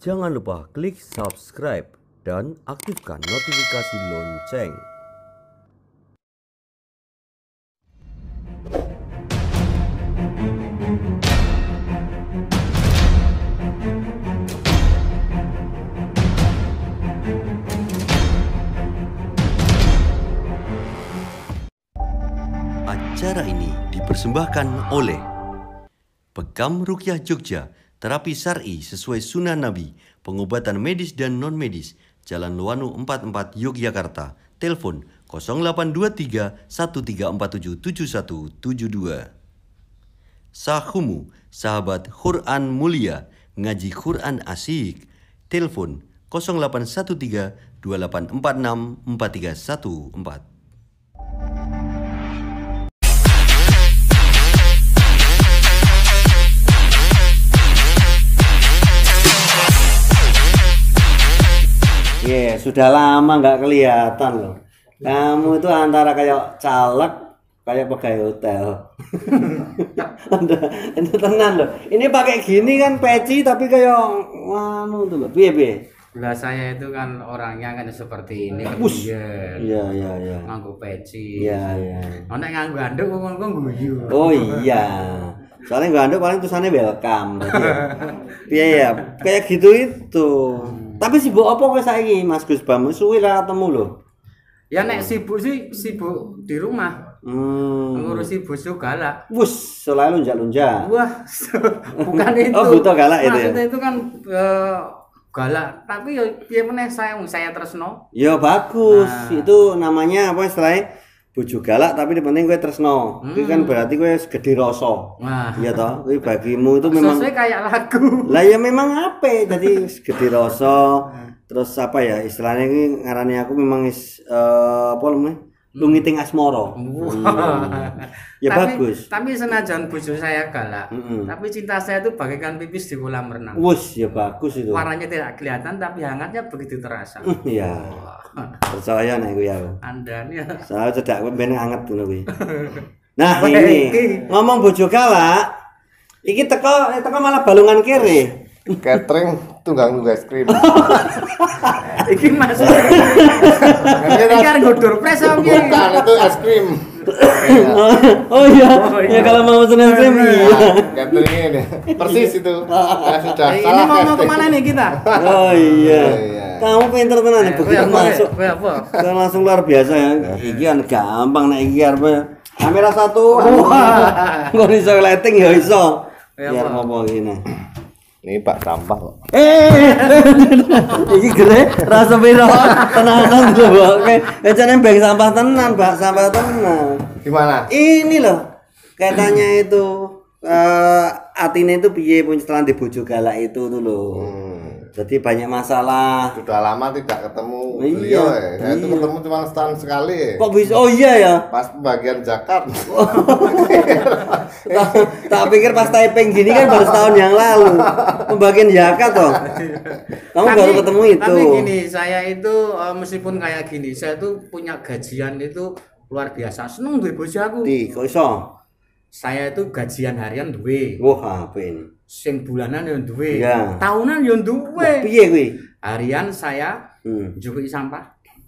Jangan lupa klik subscribe dan aktifkan notifikasi lonceng. Acara ini dipersembahkan oleh Pekam Rukyah Jogja, terapi syar'i sesuai sunnah Nabi, pengobatan medis dan non-medis, Jalan Luwanu 44 Yogyakarta. Telepon 0823 1347 7172. Sahumu, sahabat Quran mulia, ngaji Quran asik. Telepon 0813 2846 4314. Sudah lama nggak kelihatan loh. Kamu itu antara kayak caleg, kayak pegawai hotel. Itu tenang loh. Ini pakai gini kan peci tapi kayak tuh loh. Piye. Lah saya itu kan orangnya kan seperti ini. Iya. Nganggo peci. Iya. Nek nganggo anduk kok guyu. Oh iya. Soalnya nggak anduk paling tulisannya welcome. Iya ya, kayak gitu itu. Tapi sibuk apa kowe saiki Mas Gus Bam? Suwi ra ketemu lho. Ya nek sibuk sih sibuk di rumah. Ngurusi bojo galak. Wus, selalu lunjak-lunjak. Wah, bukan itu. Oh, butuh galak itu ya. Maksudnya itu kan galak, tapi ya piye meneh saya tresno. Ya bagus. Itu namanya apa istilahnya? Bojo galak tapi yang penting gue tresno. Itu kan berarti gue gede rasa. Iya toh, kuwi bagimu itu memang sesuai kayak lagu. Lah ya memang apa? Jadi gede rasa. Terus apa ya istilahnya ini ngarani aku memang apa namanya? Lungiting asmara. Ya bagus. Tapi senajan bojo saya galak, tapi cinta saya itu bagaikan pipis di kolam renang. Wus, ya bagus itu. Warnanya tidak kelihatan tapi hangatnya begitu terasa. Iya. Percaya nek kuwi aku. Andane. Saya cedak ben anget ngono kuwi. Nah, ini ngomong bojo galak, iki teko malah balungan kiri. Catering tunggang es krim. Iki maksudnya. Ini kan godur pres apa piye? Bukan, itu es krim. Oh iya. Ya kalau mau pesen es krim iya. Catering ini. Persis itu. Ya sudah Ini mau kemana nih kita? Oh iya. Kamu pinter tenan nih begitu masuk. Apa? Kan langsung luar biasa ya. Iki kan gampang nek iki arep kamera 1. Engko iso lighting ya iso. Biar ngopo ngene. Ini Pak sampah kok. Iki gere rasa piro tenanan lho, Oke. Ejane beng sampah tenan, Mbak, sampah tenan. Gimana? Ini loh. Katanya itu atine itu piye pun setelah di bojo galak itu tuh loh. Jadi banyak masalah. Sudah lama tidak ketemu beliau ya. Saya itu ketemu cuma setahun sekali. Kok bisa? Oh iya ya. Pas pembagian zakat. Tak pikir pas typing gini kan baru setahun yang lalu. Pembagian zakat toh. Kamu baru ketemu itu. Tapi gini, saya itu meskipun kayak gini, saya tuh punya gajian itu luar biasa. Seneng duwe bojo aku. Kok iso? Saya itu gajian harian duwe. Wah, apa ini? Sing bulanan yo duwe. Ya. Tahunan yo duwe. Piye kuwi? Harian saya njupuki sampah.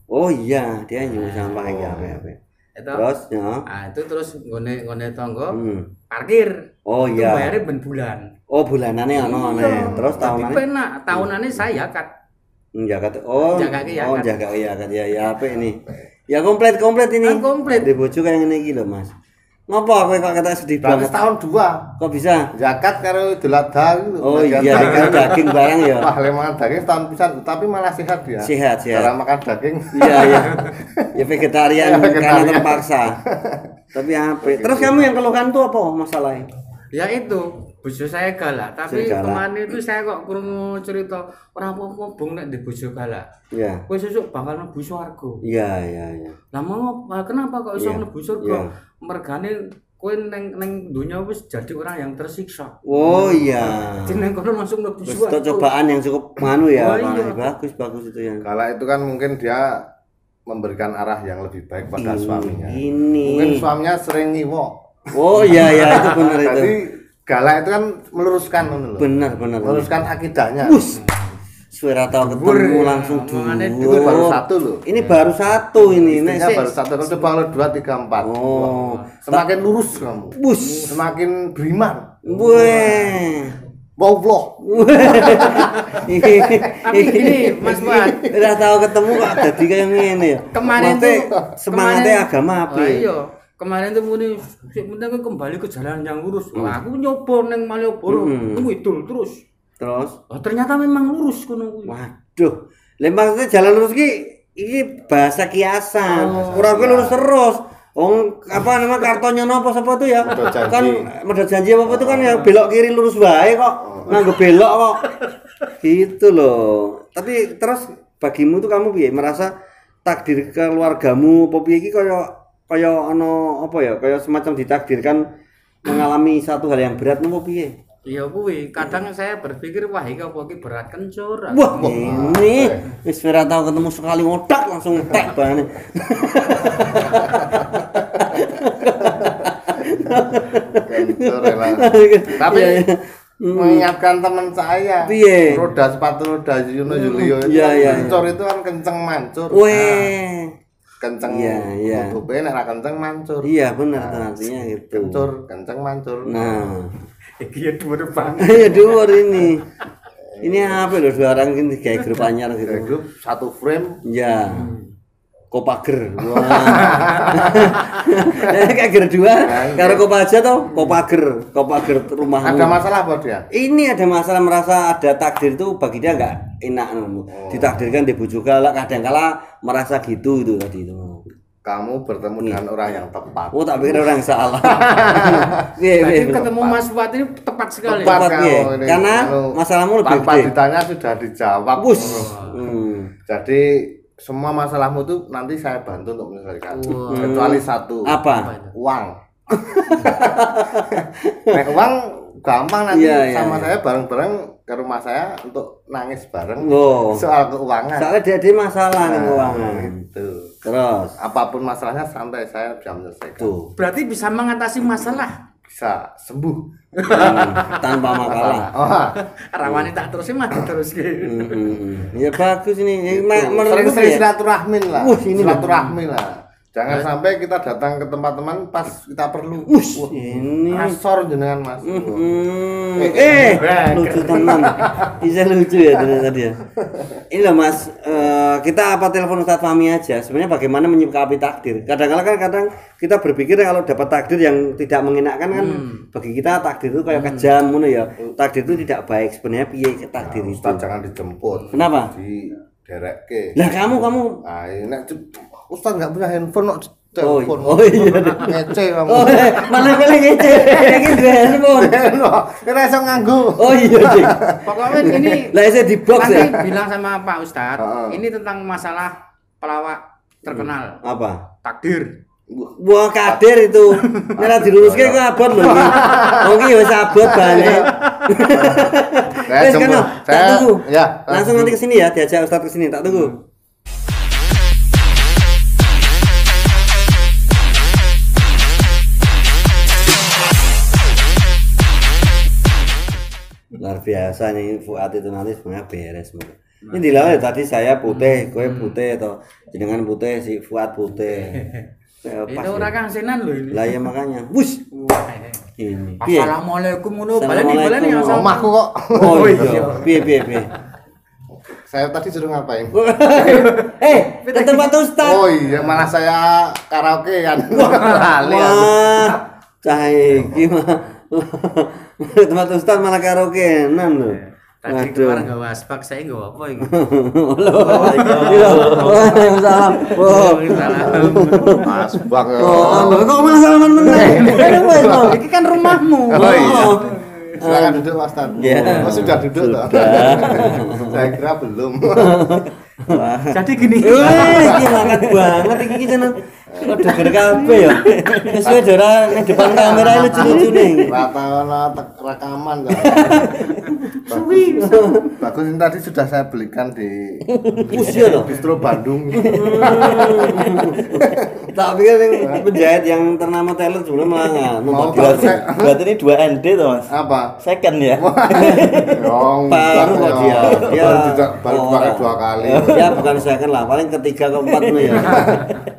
Oh iya, dia nyuruh sampah iki apa. Terus ya. Nah, itu terus nggone tangga parkir. Oh itu iya. bayarnya ben bulan. Oh, bulanane ono ne. Terus tahunane. Tapi penak, tahunane saya zakat. Zakat. Oh. Jaga zakat. Ya apa ini? Ya komplit ini. Komplit. Di bojo kayak ngene iki lho, Mas. Ngopo kowe kok kata sedih banget? Tahun 2. Kok bisa? Zakat karo Idul Adha gitu. Oh iya, kan daging barang ya. Wah, makan daging tahun pisan tapi malah sehat ya. Sehat. Cara makan daging. Iya. Ya vegetarian karena terpaksa. Tapi apa? Terus kamu yang keluhkan tuh apa masalahnya? Ya itu, bojo saya galak, tapi kemarin itu saya kok krungu cerita ora apa-apa bung nek di bojo galak. Iya. Kowe sesuk bakal mlebu swarga. Iya. Lah kenapa kok iso mlebu surga? Mergane kowe neng dunia wis jadi orang yang tersiksa. Oh iya. Jeneng kono langsung mlebu swarga. Itu cobaan yang cukup ya. Iya. Bagus itu ya. Kalau itu kan mungkin dia memberikan arah yang lebih baik pada suaminya. Ini. Mungkin suaminya sering ngiwo. Oh iya itu benar itu. Jadi galak itu kan meluruskan Benar. meluruskan akidahnya. Suara tahu ketemu langsung Itu baru satu loh. Ini baru satu ini. Istrinya baru satu. Kalau coba kalau 2, 3, 4. Oh. Semakin lurus kamu. Bus. Semakin beriman. Weh. Wow vlog. Tapi gini Mas Fuad, Udah tahu ketemu kok jadi kayak gini ya. Kemarin Maksudnya tuh semangatnya agama apa? Iya. Kemarin tuh muni penting kembali ke jalan yang lurus. Wah, aku nyoba neng Malioboro, ngidul terus. Terus Oh, ternyata memang lurus kono kuwi. waduh, maksudnya jalan lurus iki bahasa kiasan. Ora kuwi lurus terus. Wong apa nama kartonnya nopo sapa tuh ya? Medhot janji. Kan medhot janji apa itu kan ya belok kiri lurus wae kok. Nganggo belok kok. Gitu loh. Tapi terus bagimu tuh kamu piye? Merasa takdir keluargamu apa piye iki kaya ana apa ya? Kaya semacam ditakdirkan mengalami satu hal yang berat nopo piye? Iya kuwi, kadang saya berpikir wah iki apa iki berat kencur. Wah, ini wis ora tau ketemu sekali ngotak langsung tek banget. Kencur emang. Tapi mengingatkan teman saya, Piye? sepatu roda Yuno Julio itu Iya. kencur itu kan kenceng mancur. Weh. Kenceng. Iya. Mobil nek kenceng mancur. Iya benar tuh artinya gitu. Kencur, kenceng mancur. Nah, Iki ya dhuwur banget. ya dhuwur ini. Ini apa loh dua orang ini kayak grup anyar gitu. Grup satu frame. Ya. Kopager. Wah. Kayak ger dua karo Kopaja toh, Kopager rumahmu. Ada masalah apa dia? Ini ada masalah merasa ada takdir itu bagi dia enggak enak ditakdirkan di bojo galak kadang-kala merasa gitu itu tadi itu. Kamu bertemu dengan orang yang tepat. Oh, tak pikir orang yang salah. Tadi ketemu Mas Fuad ini tepat sekali. Tepat Tepat, ya. kamu ini. Karena masalahmu lebih tanpa gede. ditanya sudah dijawab. Bus. Jadi semua masalahmu tuh nanti saya bantu untuk menyelesaikan. Kecuali satu. Apa? Uang. Nek uang gampang nanti Iya. sama saya bareng-bareng ke rumah saya untuk nangis bareng Oh. soal keuangan. Soalnya dia masalah nih keuangan. Gitu. Terus Apapun masalahnya santai saya bisa menyelesaikan. tuh Berarti bisa mengatasi masalah. Bisa sembuh. tanpa makalah. Oh, Rawani tak terusin mah terus gitu. Ya bagus ini. sering-sering silaturahmi lah. Ini Silaturahmi lah. Jangan sampai kita datang ke tempat teman pas kita perlu. ini. Asor jenengan Mas. Lucu teman. Bisa lucu ya tadi ya. Ini loh Mas, kita apa telepon Ustadz Fahmi aja. Sebenarnya bagaimana menyikapi takdir. Kadang-kadang kita berpikir kalau dapat takdir yang tidak mengenakan kan bagi kita takdir itu kayak kejam ngono ya. Takdir itu tidak baik sebenarnya piye takdir itu. Ustaz jangan dijemput. Kenapa? Di dereke. Lah kamu Nah, ini Ustaz nggak punya handphone kok telepon. Oh iya. Ngece kamu. Oh, mana boleh ngece. Iki dua handphone. Kira iso nganggo. Oh iya, Dik. Pokoknya ini Lah saya di box nanti ya. bilang sama Pak Ustadz, ini tentang masalah pelawak terkenal. Apa? Takdir. Wah kader itu. Nek diluruske kok abot lho iki. Oh iki wis abot banget. Saya Wes jemput. kan, tak tunggu. Ya. Langsung nanti ke sini ya, diajak Ustadz ke sini, tak tunggu. Luar biasa nih Fuad itu nanti sebenarnya beres semua. Ini dilawan tadi saya putih, kowe putih atau jenengan putih si Fuad putih. Itu orang Kang Senan loh ini. Lah ya makanya. Bus. Ini. Piye? Assalamualaikum ngono. Assalamualaikum. Baleni Omahku kok. Oh iya. Piye. Saya tadi suruh ngapain? Ke tempat Ustaz. Oh iya, malah saya karaoke kan. Lali aku. Wah. Cah iki mah. Tempat Ustaz malah karaokean lho. Tadi kemarin enggak waspak, saya enggak apa iki. Waalaikumsalam. Oh, Mas Bang. kok malah salaman meneh. Iki kan rumahmu. Oh iya. Silakan duduk Mas Tan. Iya. Oh sudah duduk toh? Saya kira belum. Jadi gini. Iki banget banget iki jeneng. Udah gede kabeh ya. Wis wae ora ning depan kamera lucu-lucu ning. Rata ana rekaman kok. Suwi kuwi. Bagus, ini tadi sudah saya belikan di Usia loh. Bistro Bandung. Tak pikir yang penjahit yang ternama talent sebenarnya malah Mau nggak Berarti ini 2 ND tuh Mas. apa? Second ya. Baru kok dia. Baru pakai 2 kali. Ya bukan second lah, paling ketiga keempat nih ya.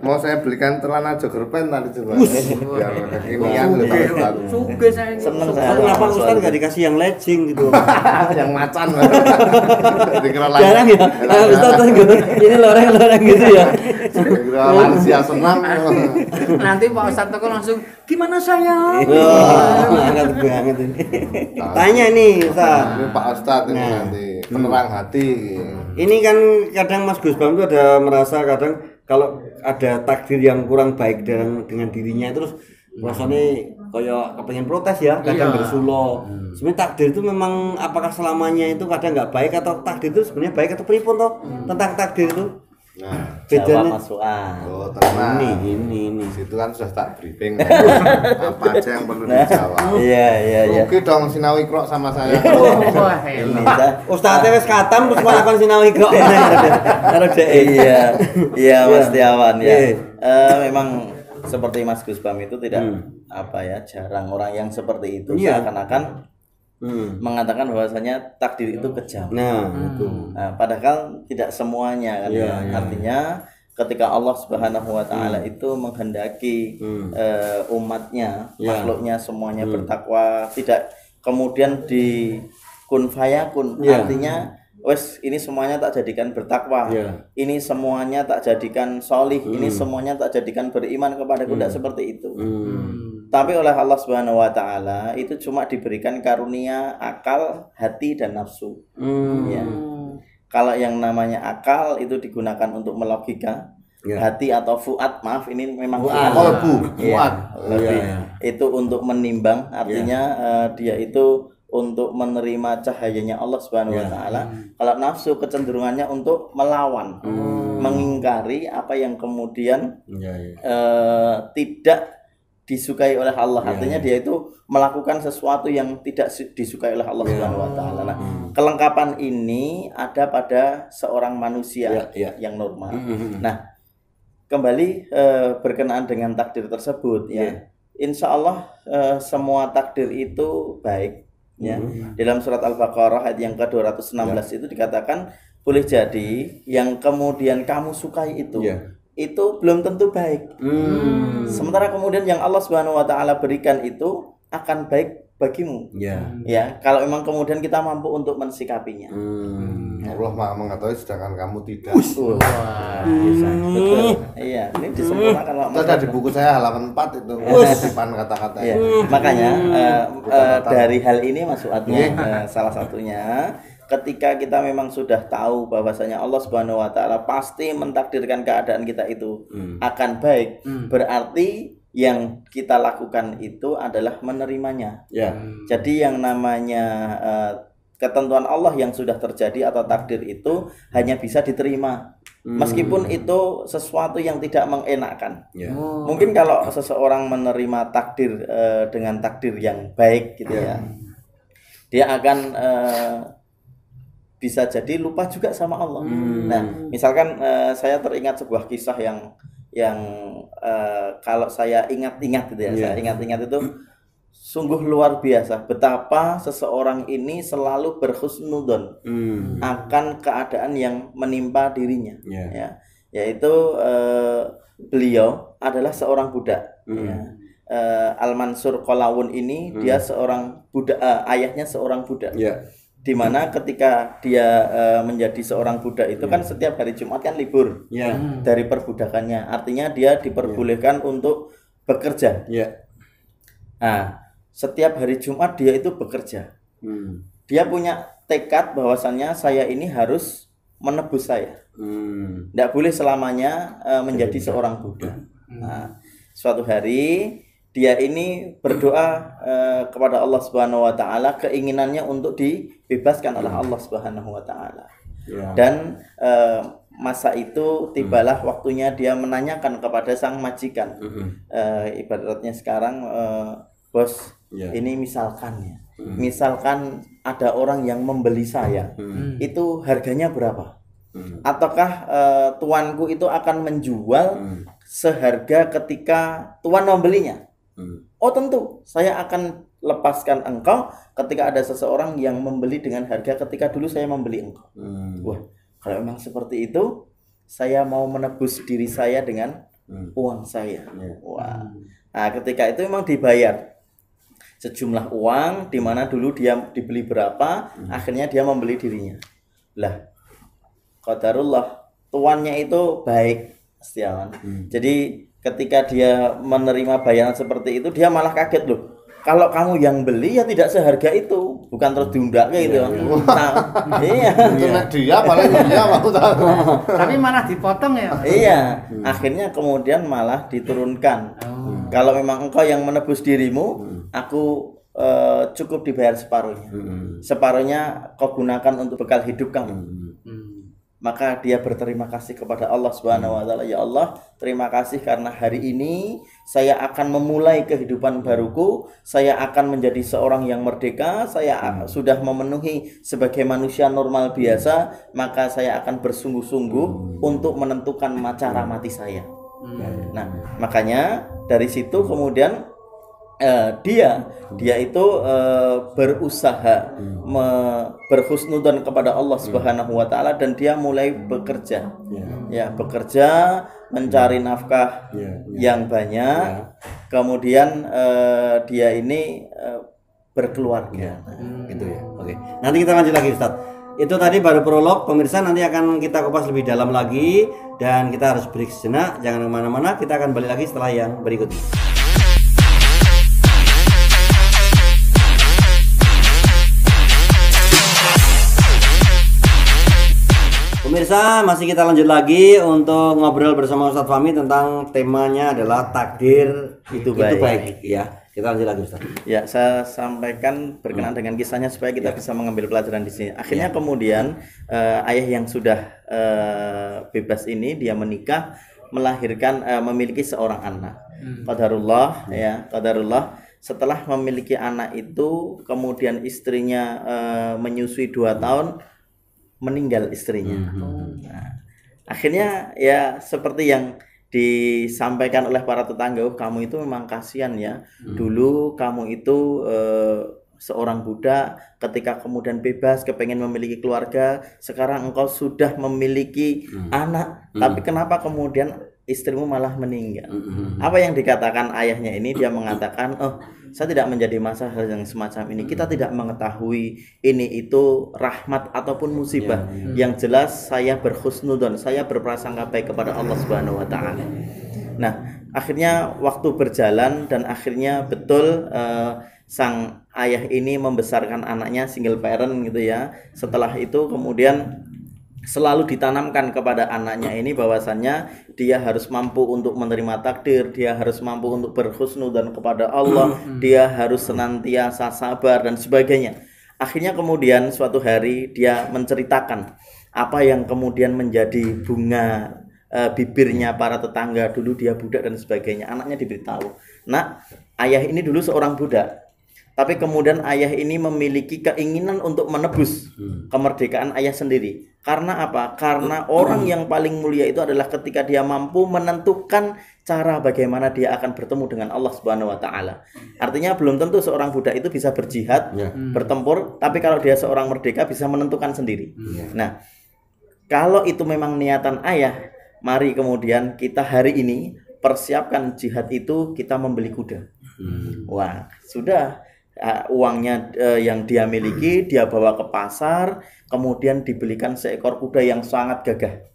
Mau saya belikan celana jogger pants tadi coba. Biar kekinian loh Pak Ustaz. Suge saya. Seneng saya. Kenapa Ustaz nggak dikasih yang legging gitu? Yang macan. Dikira Jarang ya. Ustaz tuh ini loreng-loreng gitu ya. Dikira lansia senang. Nanti Pak Ustadz Toko langsung gimana saya? Angkat banget ini. Tanya nih Ustaz. Ini Pak Ustadz ini nanti penerang hati. Ini kan kadang Mas Gus Bam itu ada merasa kadang kalau ada takdir yang kurang baik dengan dirinya terus rasanya kayak kepengen protes ya, kadang bersulo. Sebenarnya takdir itu memang apakah selamanya itu kadang nggak baik atau takdir itu sebenarnya baik atau pripun toh tentang takdir itu? Nah, Jawab Bedanya Mas Fuad. oh tenang. ini. Di situ kan sudah tak briefing. Apa aja yang perlu dijawab. Iya. Oke dong sinau Iqra sama saya. Wah, Ini hebat. Ustaz wis katam terus malah kon sinau kok. Karo dhek. Iya Mas Tiawan ya. Iya. Memang seperti Mas Gus Bam itu tidak jarang orang yang seperti itu Iya. seakan-akan mengatakan bahwasanya takdir itu kejam. Nah, itu. Nah, padahal tidak semuanya kan. Iya. Artinya ketika Allah Subhanahu wa taala itu menghendaki umatnya, makhluknya semuanya bertakwa, tidak kemudian di kun fayakun. Artinya wes ini semuanya tak jadikan bertakwa. Ini semuanya tak jadikan solih, ini semuanya tak jadikan beriman kepadaku, tidak seperti itu. Tapi oleh Allah Subhanahu wa taala itu cuma diberikan karunia akal, hati dan nafsu. Ya. Kalau yang namanya akal itu digunakan untuk melogika, hati atau fuad, maaf ini memang Kolbu, fuad. Itu untuk menimbang, artinya dia itu untuk menerima cahayanya Allah Subhanahu wa taala. Kalau nafsu kecenderungannya untuk melawan, mengingkari apa yang kemudian tidak disukai oleh Allah. Artinya dia itu melakukan sesuatu yang tidak disukai oleh Allah Subhanahu wa taala. Nah, kelengkapan ini ada pada seorang manusia yang normal. Nah, kembali berkenaan dengan takdir tersebut ya. Insya Allah semua takdir itu baik ya. Dalam surat Al-Baqarah ayat yang ke-216 itu dikatakan boleh jadi yang kemudian kamu sukai itu belum tentu baik. Sementara kemudian yang Allah Subhanahu wa taala berikan itu akan baik bagimu. Ya, kalau memang kemudian kita mampu untuk mensikapinya. Allah Maha mengetahui sedangkan kamu tidak. Betul. Iya, ini disempurnakan. Itu ada di buku saya halaman 4 itu. Depan kata-kata. Iya. Makanya dari hal ini Mas Fuad salah satunya ketika kita memang sudah tahu bahwasanya Allah Subhanahu wa taala pasti mentakdirkan keadaan kita itu akan baik, berarti yang kita lakukan itu adalah menerimanya. Jadi yang namanya ketentuan Allah yang sudah terjadi atau takdir itu hanya bisa diterima. Meskipun itu sesuatu yang tidak mengenakkan. Mungkin kalau seseorang menerima takdir dengan takdir yang baik gitu ya. Dia akan bisa jadi lupa juga sama Allah. Nah, misalkan saya teringat sebuah kisah yang kalau saya ingat-ingat gitu ya, saya ingat-ingat itu sungguh luar biasa betapa seseorang ini selalu berhusnudzon akan keadaan yang menimpa dirinya. Ya, yaitu beliau adalah seorang budak. Al-Mansur Qalawun ini dia seorang budak, ayahnya seorang budak. Di mana ketika dia menjadi seorang budak itu kan setiap hari Jumat kan libur dari perbudakannya, artinya dia diperbolehkan untuk bekerja. Nah, setiap hari Jumat dia itu bekerja. Dia punya tekad bahwasannya saya ini harus menebus saya, tidak boleh selamanya menjadi seorang budak. Nah, suatu hari dia ini berdoa kepada Allah Subhanahu wa taala, keinginannya untuk dibebaskan oleh Allah Subhanahu wa taala. Dan masa itu tibalah waktunya dia menanyakan kepada sang majikan. Ibaratnya sekarang bos, ini misalkan ya, Misalkan ada orang yang membeli saya, itu harganya berapa? Ataukah tuanku itu akan menjual seharga ketika tuan membelinya? Oh tentu, saya akan lepaskan engkau ketika ada seseorang yang membeli dengan harga ketika dulu saya membeli engkau. Wah, kalau memang seperti itu, saya mau menebus diri saya dengan uang saya. Wah, nah ketika itu memang dibayar sejumlah uang, di mana dulu dia dibeli berapa, akhirnya dia membeli dirinya. Lah, qadarullah, tuannya itu baik, Setiawan. Jadi ketika dia menerima bayaran seperti itu, dia malah kaget loh. Kalau kamu yang beli ya tidak seharga itu, bukan terus diundak kayak gitu. Nah, iya. Dia paling dia aku tahu. Tapi malah dipotong ya. Iya, akhirnya kemudian malah diturunkan. Kalau memang engkau yang menebus dirimu, aku cukup dibayar separuhnya. Separuhnya kau gunakan untuk bekal hidup kamu. Maka dia berterima kasih kepada Allah Subhanahu wa taala. Ya Allah, terima kasih karena hari ini saya akan memulai kehidupan baruku. Saya akan menjadi seorang yang merdeka. Saya sudah memenuhi sebagai manusia normal biasa. Maka saya akan bersungguh-sungguh untuk menentukan cara mati saya. Nah, makanya dari situ kemudian dia itu berusaha berhusnudzon kepada Allah Subhanahu wa taala, dan dia mulai bekerja. Bekerja mencari nafkah yang banyak. Kemudian dia ini berkeluarga. Gitu ya. Oke. Nanti kita lanjut lagi, Ustaz. Itu tadi baru prolog, pemirsa. Nanti akan kita kupas lebih dalam lagi, dan kita harus break sejenak. Jangan kemana-mana, kita akan balik lagi setelah yang berikut ini. Pemirsa, masih kita lanjut lagi untuk ngobrol bersama Ustadz Fahmi tentang temanya adalah takdir itu baik. Ya, kita lanjut lagi, Ustadz. Ya, saya sampaikan berkenaan dengan kisahnya supaya kita bisa mengambil pelajaran di sini. Akhirnya kemudian ayah yang sudah bebas ini, dia menikah, melahirkan, memiliki seorang anak. Qadarullah, ya, qadarullah. Setelah memiliki anak itu, kemudian istrinya menyusui 2 tahun, meninggal istrinya. Nah, akhirnya ya seperti yang disampaikan oleh para tetangga, kamu itu memang kasihan ya. Dulu kamu itu seorang budak, ketika kemudian bebas, kepengen memiliki keluarga, sekarang engkau sudah memiliki anak, tapi kenapa kemudian istrimu malah meninggal? Apa yang dikatakan ayahnya ini? Dia mengatakan, oh, saya tidak menjadi masalah yang semacam ini. Kita tidak mengetahui ini itu rahmat ataupun musibah. Yang jelas saya berhusnudzon, saya berprasangka baik kepada Allah Subhanahu wa taala. Nah, akhirnya waktu berjalan, dan akhirnya betul sang ayah ini membesarkan anaknya single parent gitu ya. Setelah itu kemudian selalu ditanamkan kepada anaknya ini bahwasannya dia harus mampu untuk menerima takdir, dia harus mampu untuk berhusnudzon kepada Allah, dia harus senantiasa sabar dan sebagainya. Akhirnya kemudian suatu hari dia menceritakan apa yang kemudian menjadi bunga bibirnya para tetangga. Dulu dia budak dan sebagainya. Anaknya diberitahu, "Nak, ayah ini dulu seorang budak, tapi kemudian ayah ini memiliki keinginan untuk menebus kemerdekaan ayah sendiri. Karena apa? Karena orang yang paling mulia itu adalah ketika dia mampu menentukan cara bagaimana dia akan bertemu dengan Allah Subhanahu wa taala. Artinya belum tentu seorang budak itu bisa berjihad, bertempur, tapi kalau dia seorang merdeka bisa menentukan sendiri. Nah, kalau itu memang niatan ayah, mari kemudian kita hari ini persiapkan jihad itu, kita membeli kuda. Wah, sudah. Uangnya yang dia miliki dia bawa ke pasar, kemudian dibelikan seekor kuda yang sangat gagah.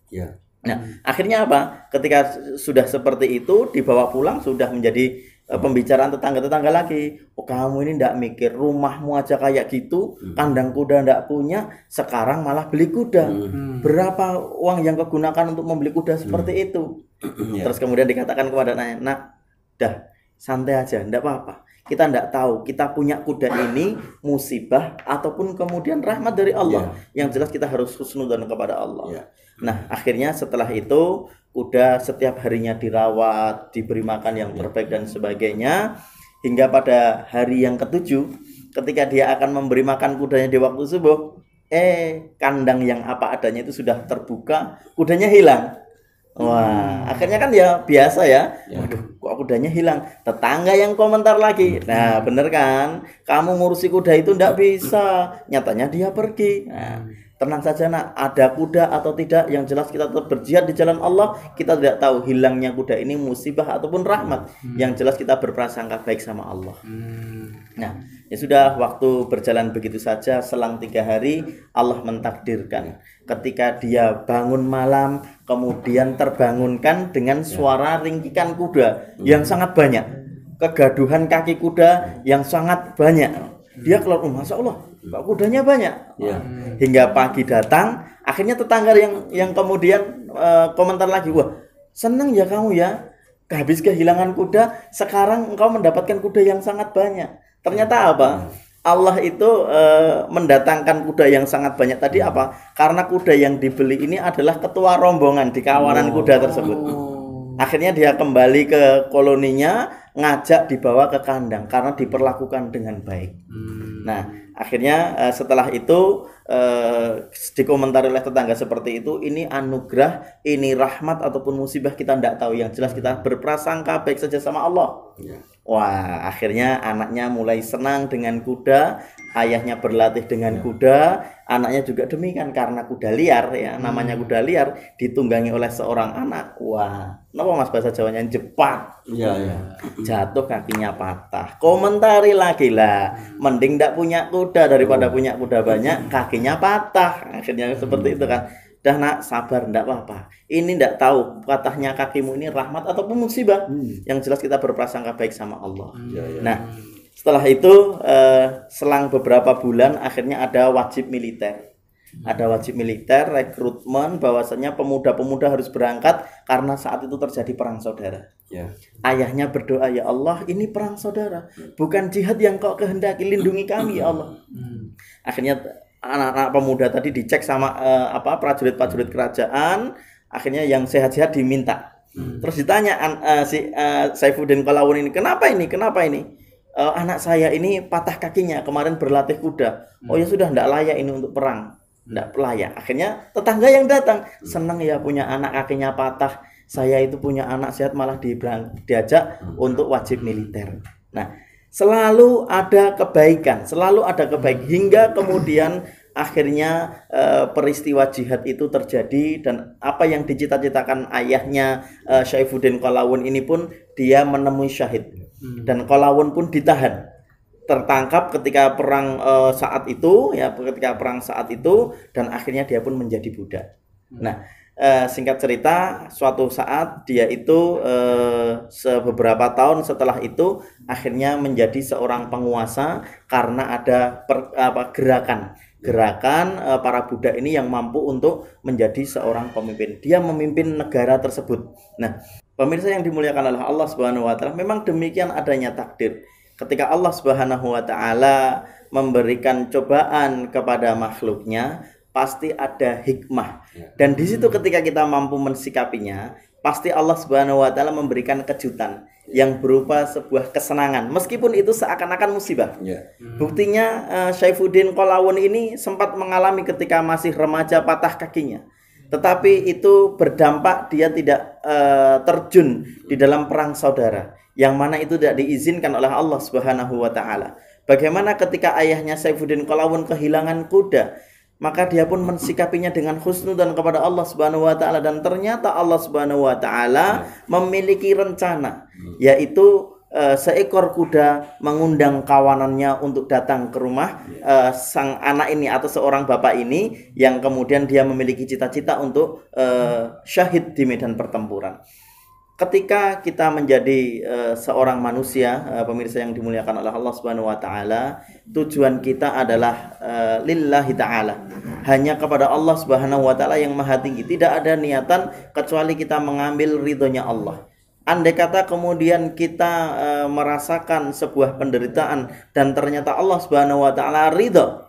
Nah, akhirnya apa? Ketika sudah seperti itu, dibawa pulang, sudah menjadi pembicaraan tetangga-tetangga lagi. Oh, kamu ini ndak mikir, rumahmu aja kayak gitu, kandang kuda ndak punya, sekarang malah beli kuda. Berapa uang yang kau gunakan untuk membeli kuda seperti itu? Terus kemudian dikatakan kepada anaknya, "Nak, dah santai aja, ndak apa-apa. Kita tidak tahu kita punya kuda ini musibah ataupun kemudian rahmat dari Allah. Yang jelas kita harus husnudzon kepada Allah." Nah, akhirnya setelah itu kuda setiap harinya dirawat, diberi makan yang terbaik dan sebagainya, hingga pada hari yang ke-7 ketika dia akan memberi makan kudanya di waktu subuh, kandang yang apa adanya itu sudah terbuka, kudanya hilang. Wah, akhirnya kan ya biasa ya. Waduh, kok kudanya hilang? Tetangga yang komentar lagi. Nah, bener kan? Kamu ngurusi kuda itu ndak bisa. Nyatanya dia pergi. Nah, tenang saja nak, ada kuda atau tidak, yang jelas kita tetap berjihad di jalan Allah. Kita tidak tahu hilangnya kuda ini musibah ataupun rahmat. Yang jelas kita berprasangka baik sama Allah. Nah, ya sudah, waktu berjalan begitu saja. Selang 3 hari Allah mentakdirkan ketika dia bangun malam, kemudian terbangunkan dengan suara ringkikan kuda yang sangat banyak, kegaduhan kaki kuda yang sangat banyak. Dia keluar, Masya Allah, kok kudanya banyak. Hingga pagi datang, akhirnya tetangga yang kemudian komentar lagi, wah seneng ya kamu ya, habis kehilangan kuda, sekarang engkau mendapatkan kuda yang sangat banyak. Ternyata apa? Allah itu mendatangkan kuda yang sangat banyak tadi apa? Karena kuda yang dibeli ini adalah ketua rombongan di kawanan kuda tersebut. Akhirnya dia kembali ke koloninya, ngajak dibawa ke kandang karena diperlakukan dengan baik. Nah, akhirnya setelah itu dikomentari oleh tetangga seperti itu, ini anugerah, ini rahmat ataupun musibah kita tidak tahu. Yang jelas kita berprasangka baik saja sama Allah. Wah, akhirnya anaknya mulai senang dengan kuda, ayahnya berlatih dengan kuda, anaknya juga demikian karena kuda liar ya, namanya kuda liar ditunggangi oleh seorang anak. Wah, kenapa Mas bahasa Jawanya jepat? Jatuh kakinya patah. Komentari lagi lah, mending tidak punya kuda daripada punya kuda banyak, kakinya patah. Akhirnya seperti itu kan. Dah nak, sabar, ndak apa-apa. Ini ndak tahu patahnya kakimu ini rahmat ataupun musibah. Yang jelas kita berprasangka baik sama Allah. Nah, setelah itu selang beberapa bulan akhirnya ada wajib militer. Ada wajib militer, rekrutmen, bahwasanya pemuda-pemuda harus berangkat karena saat itu terjadi perang saudara. Ayahnya berdoa, ya Allah, ini perang saudara, bukan jihad yang kau kehendaki, lindungi kami ya Allah. Akhirnya anak-anak pemuda tadi dicek sama prajurit-prajurit kerajaan, akhirnya yang sehat-sehat diminta. Terus ditanya Saifuddin Qalawun ini, kenapa ini? Anak saya ini patah kakinya, kemarin berlatih kuda. Oh ya sudah, tidak layak ini untuk perang, tidak layak. Akhirnya tetangga yang datang, senang ya punya anak kakinya patah, saya itu punya anak sehat malah diajak untuk wajib militer. Nah, selalu ada kebaikan hingga kemudian akhirnya peristiwa jihad itu terjadi, dan apa yang dicita-citakan ayahnya Saifuddin Qalawun ini pun dia menemui syahid, dan Qalawun pun ditahan, tertangkap ketika perang saat itu, dan akhirnya dia pun menjadi budak. Nah, singkat cerita, suatu saat dia itu beberapa tahun setelah itu akhirnya menjadi seorang penguasa karena ada gerakan para budak ini yang mampu untuk menjadi seorang pemimpin. Dia memimpin negara tersebut. Nah, pemirsa yang dimuliakan oleh Allah Subhanahu wa taala, memang demikian adanya takdir. Ketika Allah Subhanahu wa taala memberikan cobaan kepada makhluknya, pasti ada hikmah, dan di situ ketika kita mampu mensikapinya, pasti Allah Subhanahu wa taala memberikan kejutan yang berupa sebuah kesenangan, meskipun itu seakan-akan musibah. Buktinya Saifuddin Qalawun ini sempat mengalami ketika masih remaja patah kakinya, tetapi itu berdampak dia tidak terjun di dalam perang saudara, yang mana itu tidak diizinkan oleh Allah Subhanahu wa taala. Bagaimana ketika ayahnya Saifuddin Qalawun kehilangan kuda, maka dia pun mensikapinya dengan husnudzan kepada Allah Subhanahu wa taala, dan ternyata Allah Subhanahu wa taala memiliki rencana, yaitu seekor kuda mengundang kawanannya untuk datang ke rumah sang anak ini atau seorang bapak ini yang kemudian dia memiliki cita-cita untuk syahid di medan pertempuran. Ketika kita menjadi seorang manusia, pemirsa yang dimuliakan oleh Allah Subhanahu wa taala, tujuan kita adalah lillahi taala. Hanya kepada Allah Subhanahu wa taala yang maha tinggi. Tidak ada niatan kecuali kita mengambil ridhonya Allah. Andai kata kemudian kita merasakan sebuah penderitaan dan ternyata Allah Subhanahu wa taala ridho,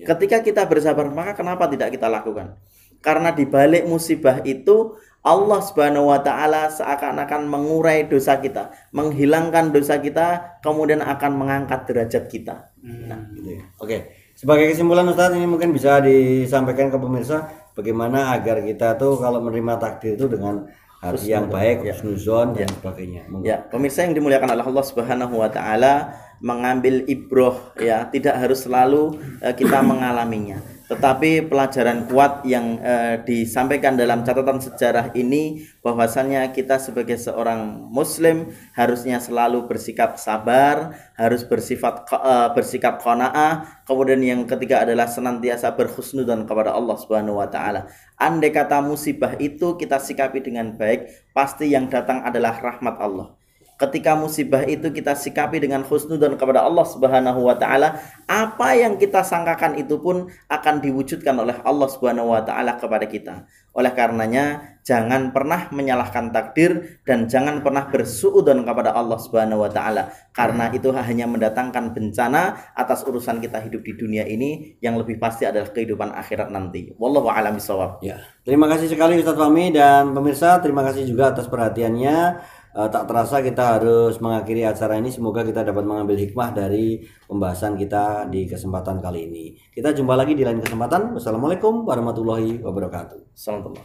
ketika kita bersabar, maka kenapa tidak kita lakukan? Karena di balik musibah itu Allah Subhanahu wa taala seakan-akan mengurai dosa kita, menghilangkan dosa kita, kemudian akan mengangkat derajat kita. Nah, gitu ya. Oke. Sebagai kesimpulan Ustadz, ini mungkin bisa disampaikan ke pemirsa bagaimana agar kita tuh kalau menerima takdir itu dengan hati yang baik, husnuzon dan sebagainya. Ya, pemirsa yang dimuliakan oleh Allah Subhanahu wa taala, mengambil ibroh ya, tidak harus selalu kita mengalaminya. Tetapi pelajaran kuat yang disampaikan dalam catatan sejarah ini bahwasannya kita sebagai seorang muslim harusnya selalu bersikap sabar, harus bersikap qanaah, kemudian yang ketiga adalah senantiasa berhusnudzon kepada Allah Subhanahu wa taala. Andai kata musibah itu kita sikapi dengan baik, pasti yang datang adalah rahmat Allah. Ketika musibah itu kita sikapi dengan husnudzon kepada Allah Subhanahu wa taala, apa yang kita sangkakan itu pun akan diwujudkan oleh Allah Subhanahu wa taala kepada kita. Oleh karenanya, jangan pernah menyalahkan takdir dan jangan pernah bersuudzon kepada Allah Subhanahu wa taala, karena itu hanya mendatangkan bencana atas urusan kita hidup di dunia ini, yang lebih pasti adalah kehidupan akhirat nanti. Wallahu a'lam bishawab. Ya. Terima kasih sekali Ustadz Fahmi dan pemirsa, terima kasih juga atas perhatiannya. Tak terasa kita harus mengakhiri acara ini. Semoga kita dapat mengambil hikmah dari pembahasan kita di kesempatan kali ini. Kita jumpa lagi di lain kesempatan. Wassalamualaikum warahmatullahi wabarakatuh. Assalamualaikum.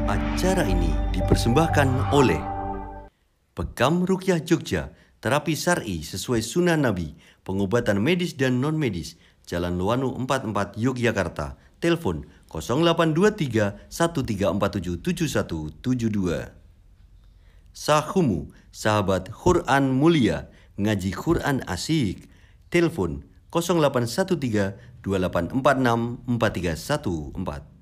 Acara ini dipersembahkan oleh Bekam Ruqyah Jogja, terapi syar'i sesuai sunnah Nabi, pengobatan medis dan non-medis, Jalan Luwanu 44 Yogyakarta. Telepon 0823 1347 7172. Sahumu, sahabat Quran mulia, ngaji Quran asik. Telepon 0813 2846 4314.